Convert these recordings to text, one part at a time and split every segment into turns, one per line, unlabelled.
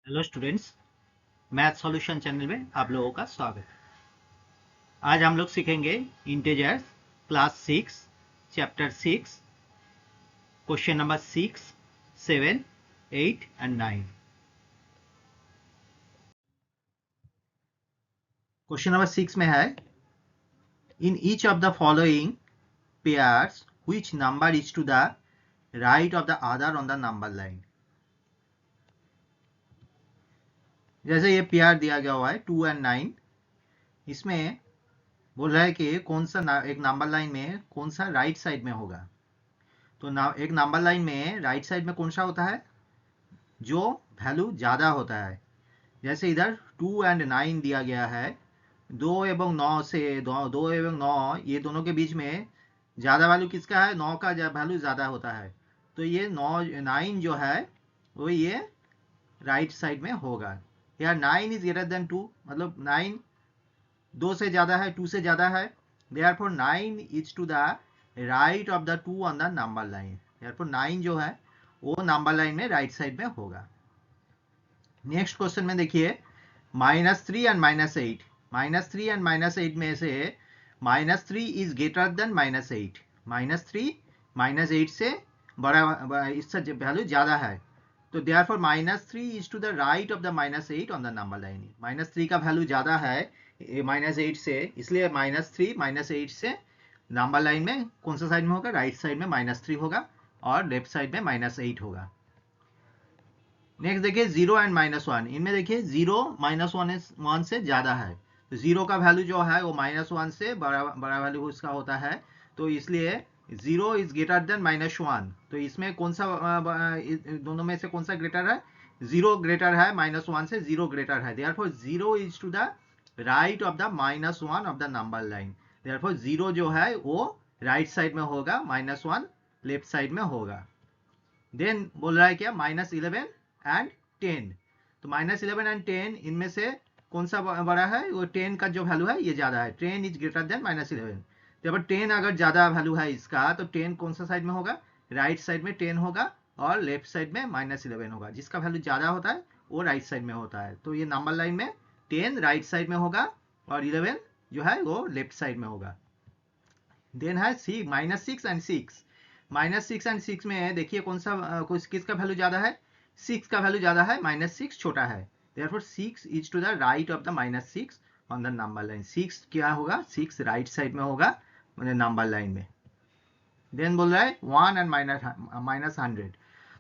Hello students, math solution channel में आप लोगों का स्वागत है। आज हम लोग सीखेंगे integers class 6 chapter 6 question number 6, 7, 8 and 9। Question number 6 में है, in each of the following pairs which number is to the right of the other on the number line. जैसे ये पेयर दिया गया हुआ है 2 एंड 9, इसमें बोल रहा है कि कौन सा एक नंबर लाइन में कौन सा राइट साइड में होगा। तो एक नंबर लाइन में राइट साइड में कौन सा होता है, जो वैल्यू ज़्यादा होता है। जैसे इधर 2 एंड 9 दिया गया है, 2 एवं 9 से 2 एवं 9 ये दोनों के बीच में ज़्यादा वैल्यू किसका है, 9 का वैल्यू ज़्यादा होता है। तो ये 9 जो है वो ये राइट साइड में होगा। यार 9 इज ग्रेटर देन 2, मतलब 9 2 से ज़्यादा है, 2 से ज़्यादा है। Therefore 9 is to the right of the 2 on the number line. Therefore 9 जो है वो नंबर लाइन में राइट साइड में होगा। नेक्स्ट क्वेश्चन में देखिए, -3 एंड -8। -3 एंड -8 में से -3 इज ग्रेटर देन -8। -3 -8 से बड़ा, इससे वैल्यू ज़्यादा है। तो therefore -3 is to the right of the -8 on the number line. -3 का वैल्यू ज़्यादा है -8 से, इसलिए -3 -8 से नंबर लाइन में कौन सा साइड में होगा, राइट साइड में -3 होगा और लेफ्ट साइड में -8 होगा। नेक्स्ट देखिए 0 एंड -1। इनमें देखिए 0 -1 से ज़्यादा है, तो 0 का वैल्यू जो है वो -1 से बड़ा वैल्यू उसका होता है। तो इसलिए 0 इज ग्रेटर देन -1। तो इसमें कौन सा दोनों में से कौन सा ग्रेटर है, 0 ग्रेटर है, -1 से 0 ग्रेटर है। Therefore 0 is to the right of the -1 of the number line. Therefore 0 जो है वो राइट साइड में होगा, -1 लेफ्ट साइड में होगा। देन बोल रहा है क्या, -11 एंड 10। तो -11 एंड 10 इनमें से कौन सा बड़ा है, वो 10 का जो वैल्यू है ये ज़्यादा है। 10 इज ग्रेटर देन -11। जब 10 अगर ज़्यादा वैल्यू है इसका, तो 10 कौन सा साइड में होगा, राइट साइड में 10 होगा और लेफ्ट साइड में -11 होगा। जिसका वैल्यू ज़्यादा होता है वो राइट साइड में होता है। तो ये नंबर लाइन में 10 राइट साइड में होगा और 11 जो है वो लेफ्ट साइड में होगा। देन है -6 एंड 6। -6 एंड 6 में देखिए कौन सा किसका वैल्यू ज्यादा है, 6 का वैल्यू ज्यादा है, -6 छोटा है। Therefore 6 is to the right of the -6 on the number line. 6 क्या होगा, 6 राइट साइड में होगा नंबर लाइन में। देन बोल रहा है 1 एंड -100।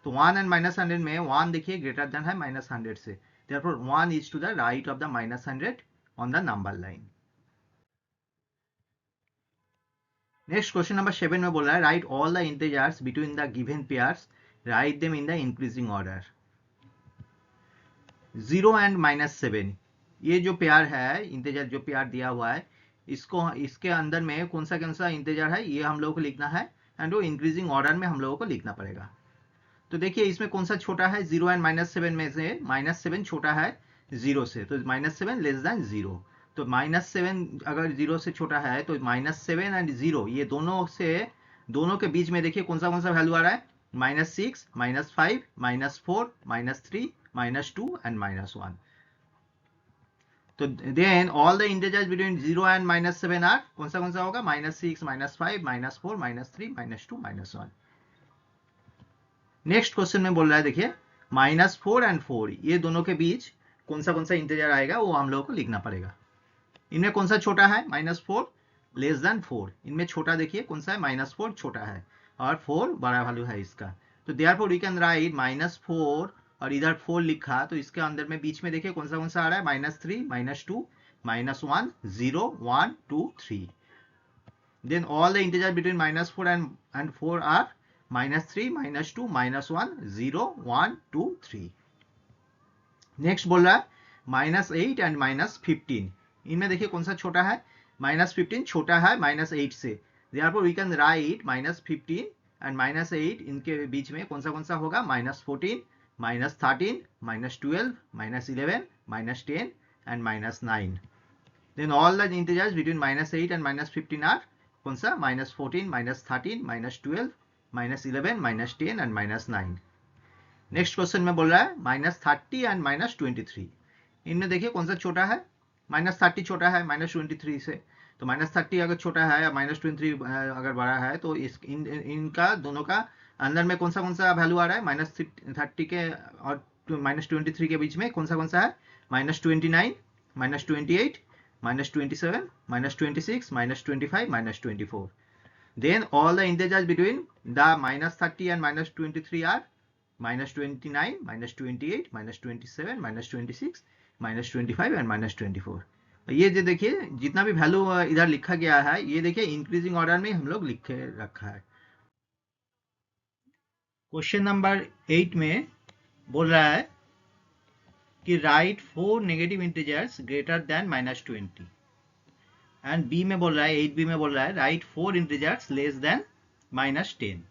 तो 1 एंड -100 में 1 देखिए ग्रेटर देन है -100 से। Therefore 1 is to the right of the -100 on the number line. Next question number 7 में बोल रहा है, write all the integers between the given pairs, write them in the increasing order. 0 and -7 ये जो pair है, integer जो pair दिया हुआ है, इसको इसके अंदर में कौन सा इंटीजर है ये हम लोगों को लिखना है एंड वो इंक्रीजिंग ऑर्डर में हम लोगों को लिखना पड़ेगा। तो देखिए इसमें कौन सा छोटा है, 0 एंड -7 में से -7 छोटा है 0 से, तो -7 लेस देन 0। तो -7 अगर 0 से छोटा है तो -7 एंड 0 ये दोनों के बीच में देखिए कौन सा वैल्यू आ रहा है, -6 -5 -4 -3 -2 एंड -1। तो then all the integers between 0 and -7 are कौन सा होगा, -6 -5 -4 -3 -2 -1। नेक्स्ट क्वेश्चन में बोल रहा है देखिए, -4 एंड 4 ये दोनों के बीच कौन सा इंटीजर आएगा वो हम लोगों को लिखना पड़ेगा। इनमें कौन सा छोटा है, -4 लेस देन 4। इनमें छोटा देखिए कौन सा है, -4 छोटा है और 4 बड़ा वैल्यू है इसका। तो देयरफॉर वी कैन राइट -4 और इधर 4 लिखा, तो इसके अंदर में बीच में देखिए कौन सा आ रहा है, -3 -2 -1 0 1 2 3। Then all the integers between -4 and 4 are -3 -2 -1 0 1 2 3। Next बोल रहा है -8 एंड -15। इनमें देखिए कौन सा छोटा है, -15 छोटा है -8 से। therefore we can write -15 and -8 इनके बीच में कौन सा होगा, -14 -13 -12 -11 -10 and -9। Then all the integers between -8 and -15 are कौन सा, -14 -13 -12 -11 -10 एंड -9। नेक्स्ट क्वेश्चन में बोल रहा है -30 एंड -23। इनमें देखिए कौन सा छोटा है, -30 छोटा है -23 से, तो -30 अगर छोटा है या -23 अगर बड़ा है, तो इनका दोनों का अंदर में कौन सा वैल्यू आ रहा है, -30 के और -23 के बीच में कौन सा है, -29, -28, -27, -26, -25, -24। Then all the integers between the -30 and -23 are -29, -28, -27, -26, -25 and -24। ये जो देखिए जितना भी वैल्यू इधर लिखा गया है, ये देखिए इंक्रीजिंग ऑर्डर में हम लोग लिखे रखा है। क्वेश्चन नंबर 8 में बोल रहा है कि write 4 negative integers greater than -20, and B में बोल रहा है 8b में बोल रहा है राइट 4 इंटीजर्स लेस देन -10।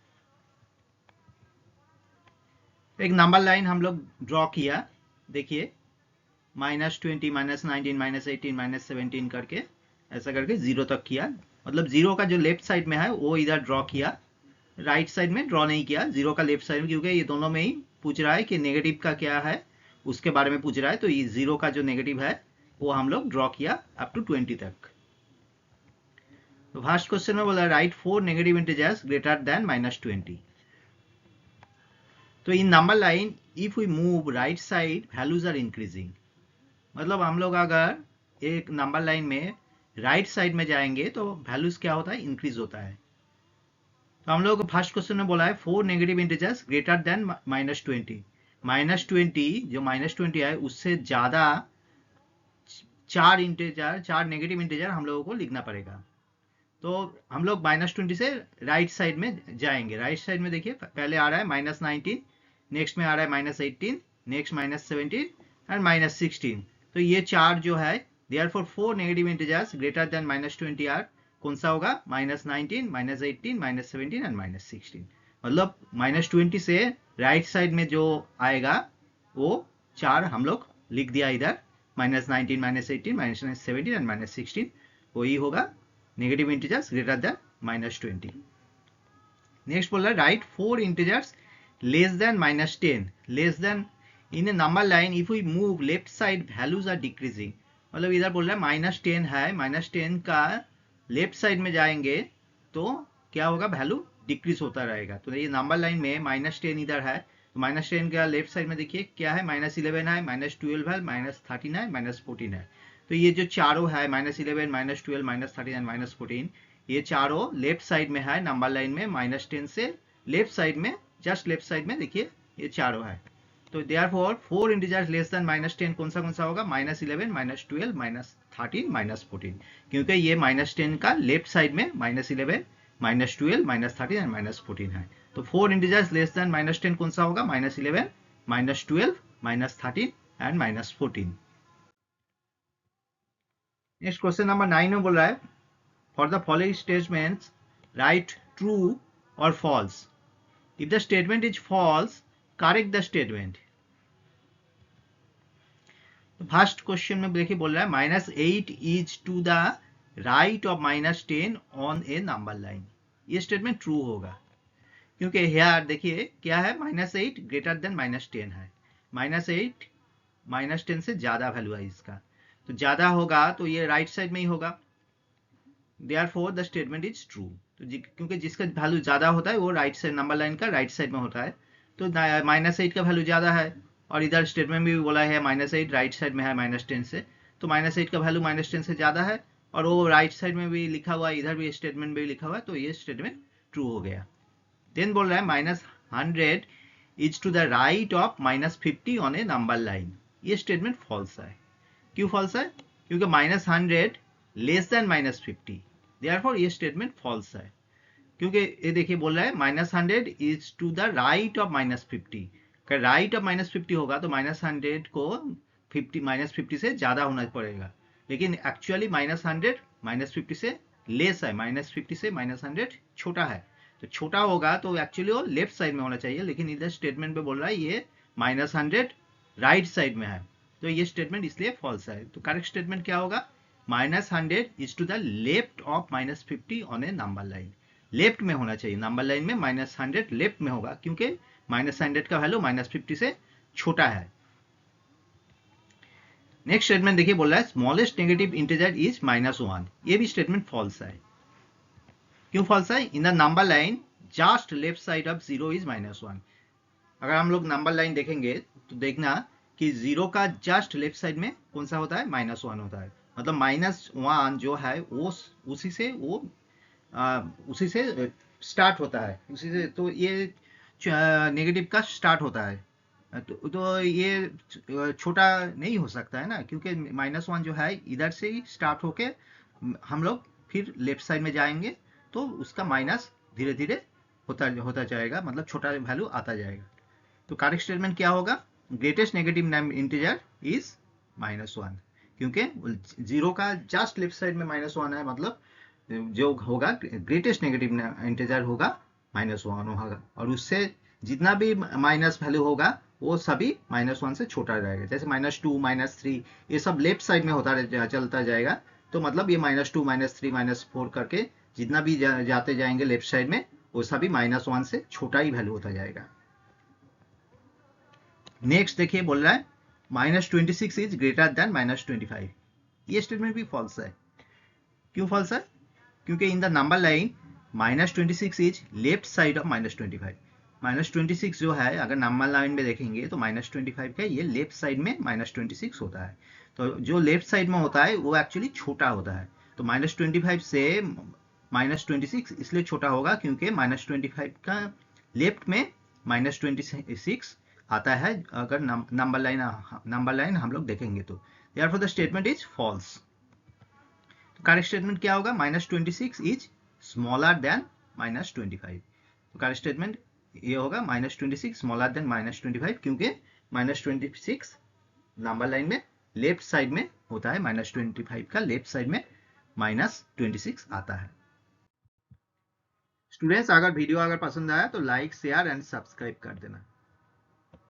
एक नंबर लाइन हम लोग ड्रॉ किया, देखिए -20, -19, -18, -17 करके ऐसा करके 0 तक किया। मतलब 0 का जो लेफ्ट साइड में है वो इधर ड्रॉ किया, राइट साइड में ड्रॉ नहीं किया, 0 का लेफ्ट साइड में, क्योंकि ये दोनों में ही पूछ रहा है कि नेगेटिव का क्या है उसके बारे में पूछ रहा है। तो ये 0 का जो नेगेटिव है वो हम लोग ड्रॉ किया अप टू 20 तक। तो फर्स्ट क्वेश्चन में बोला right 4 negative integers greater than -20। तो in number line if we move right side values are increasing, मतलब हम लोग अगर एक नंबर लाइन में राइट साइड में जाएंगे तो वैल्यूज क्या होता है, इंक्रीज होता है। तो हम लोग फर्स्ट क्वेश्चन में बोला है 4 नेगेटिव इंटीजर्स ग्रेटर देन -20। -20 जो -20 है उससे ज्यादा 4 नेगेटिव इंटीजर हम लोगों को लिखना पड़ेगा। तो हम लोग -20 से राइट साइड में जाएंगे। राइट साइड में देखिए पहले आ रहा है -19, नेक्स्ट में आ रहा है -18, नेक्स्ट -17 एंड -16। तो ये 4 जो है therefore 4 negative integers greater than -20 are कौन सा होगा, -19, -18, -17 एंड -16। मतलब -20 से राइट साइड में जो आएगा वो 4 हम लोग लिख दिया इधर, -19, -18, -17 एंड -16 वही होगा negative integers greater than -20। Next बोल रहा है write 4 integers less than -10। Less than in a number line if we move left side values are decreasing, मतलब इधर बोल रहा है -10 है, -10 का लेफ्ट साइड में जाएंगे तो क्या होगा, वैल्यू डिक्रीज होता रहेगा। तो ये नंबर लाइन में -10 इधर है, तो -10 का लेफ्ट साइड में देखिए क्या है, -11 है, -12 है, -13 है, -14 है। तो ये जो चारों है -11, -12, -13 एंड -14, ये चारों लेफ्ट साइड में है नंबर लाइन में, -10 से लेफ्ट साइड में, जस्ट लेफ्ट साइड में देखिए ये चारों है। तो therefore 4 इंटीजर्स लेस देन -10 कौन सा होगा, -11, -12, -13, -14, क्योंकि ये -10 का लेफ्ट साइड में -11, -12, -13 एंड -14 है। तो 4 इंटीजर्स लेस देन -10 कौन सा होगा, -11, -12, -13 एंड -14। नेक्स्ट क्वेश्चन नंबर 9 में बोल रहा है for the following statements write true or false. If the statement is false correct the statement. तो फर्स्ट क्वेश्चन में देखिए बोल रहा है -8 is to the right of -10 on a number line. ये स्टेटमेंट ट्रू होगा, क्योंकि यहाँ देखिए क्या है, -8 ग्रेटर देन -10 है, -8 -10 से ज्यादा वैल्यू है इसका, तो ज्यादा होगा तो ये राइट साइड में ही होगा, therefore the statement is true। तो क्योंकि जिसका वैल्यू ज्यादा होता है वो राइट साइड, नंबर लाइन का राइट साइड में होता है, तो -8 का वैल्यू ज्यादा है, और इधर स्टेटमेंट में भी बोला है -8 राइट साइड में है -10 से, तो -8 का वैल्यू -10 से ज्यादा है, और वो राइट साइड में भी लिखा हुआ है, इधर भी स्टेटमेंट में भी लिखा हुआ है, तो ये स्टेटमेंट ट्रू हो गया। देन बोल रहा है -100 is to the right of -50 on a number line. ये स्टेटमेंट फॉल्स है। क्यों फॉल्स है, क्योंकि -100 लेस देन -50, therefore ये स्टेटमेंट फॉल्स है, क्योंकि ये देखिए बोल रहा है -100 is to the right of -50। अगर राइट ऑफ -50 होगा तो -100 को 50 से ज्यादा होना पड़ेगा, लेकिन एक्चुअली -100 -50 से लेस है, -50 से -100 छोटा है, तो छोटा होगा तो एक्चुअली वो लेफ्ट साइड में होना चाहिए, लेकिन इधर स्टेटमेंट पे बोल रहा है ये -100 राइट साइड में है, तो ये स्टेटमेंट इसलिए फॉल्स है। तो करेक्ट स्टेटमेंट क्या होगा, -100 is to the left of -50 on a number line. Left में होना चाहिए, नंबर लाइन में -100 लेफ्ट में होगा, क्योंकि -100 का वैल्यू -50 से छोटा है। नेक्स्ट स्टेटमेंट देखिए, बोल रहा है स्मॉलेस्ट नेगेटिव इंटीजर इज -1। ये भी स्टेटमेंट फॉल्स है। क्यों फॉल्स है? In the number line just left side of 0 is -1। अगर हम लोग नंबर लाइन देखेंगे तो देखना कि 0 का जस्ट लेफ्ट साइड में कौन सा होता है? -1 होता है। मतलब -1 जो है वो उसी से स्टार्ट होता है, उसी से। तो ये नेगेटिव का स्टार्ट होता है। तो ये छोटा नहीं हो सकता है ना, क्योंकि -1 जो है इधर से ही स्टार्ट होके हम लोग फिर लेफ्ट साइड में जाएंगे, तो उसका माइनस धीरे धीरे होता जाएगा, मतलब छोटा वैल्यू आता जाएगा। तो करेक्ट स्टेटमेंट क्या होगा? ग्रेटेस्ट नेगेटिव इंटीजर इज -1, क्योंकि 0 का जस्ट लेफ्ट साइड में -1 है, मतलब जो होगा ग्रेटेस्ट नेगेटिव इंटीजर होगा -1 होगा, और उससे जितना भी माइनस वैल्यू होगा वो सभी -1 से छोटा रहेगा। जैसे -2, -3 ये सब लेफ्ट साइड में चलता जाएगा, तो मतलब ये -2, -3, -4 करके जितना भी जाते जाएंगे लेफ्ट साइड में, वो सभी -1 से छोटा ही वैल्यू होता जाएगा। नेक्स्ट देखिए, बोल रहा है -26 इज ग्रेटर देन -25। ये स्टेटमेंट भी फॉल्स है। क्यों फॉल्स है? क्योंकि in the number line -26 is left side of -25। -26 जो है अगर नंबर लाइन में देखेंगे तो -25 का ये लेफ्ट साइड में -26 होता है। तो जो लेफ्ट साइड में होता है वो एक्चुअली छोटा होता है। तो -25 से -26 इसलिए छोटा होगा क्योंकि -25 का लेफ्ट में -26 आता है अगर नंबर लाइन हम लोग देखेंगे तो। Therefore the statement is false. Correct statement क्या होगा? -26 इज स्मॉलर देन -25। तो करेक्ट स्टेटमेंट ये होगा -26 स्मॉलर देन -25, क्योंकि -26 नंबर लाइन में लेफ्ट साइड में होता है। -25 का लेफ्ट साइड में -26 आता है। स्टूडेंट्स, अगर वीडियो पसंद आया तो लाइक, शेयर एंड सब्सक्राइब कर देना।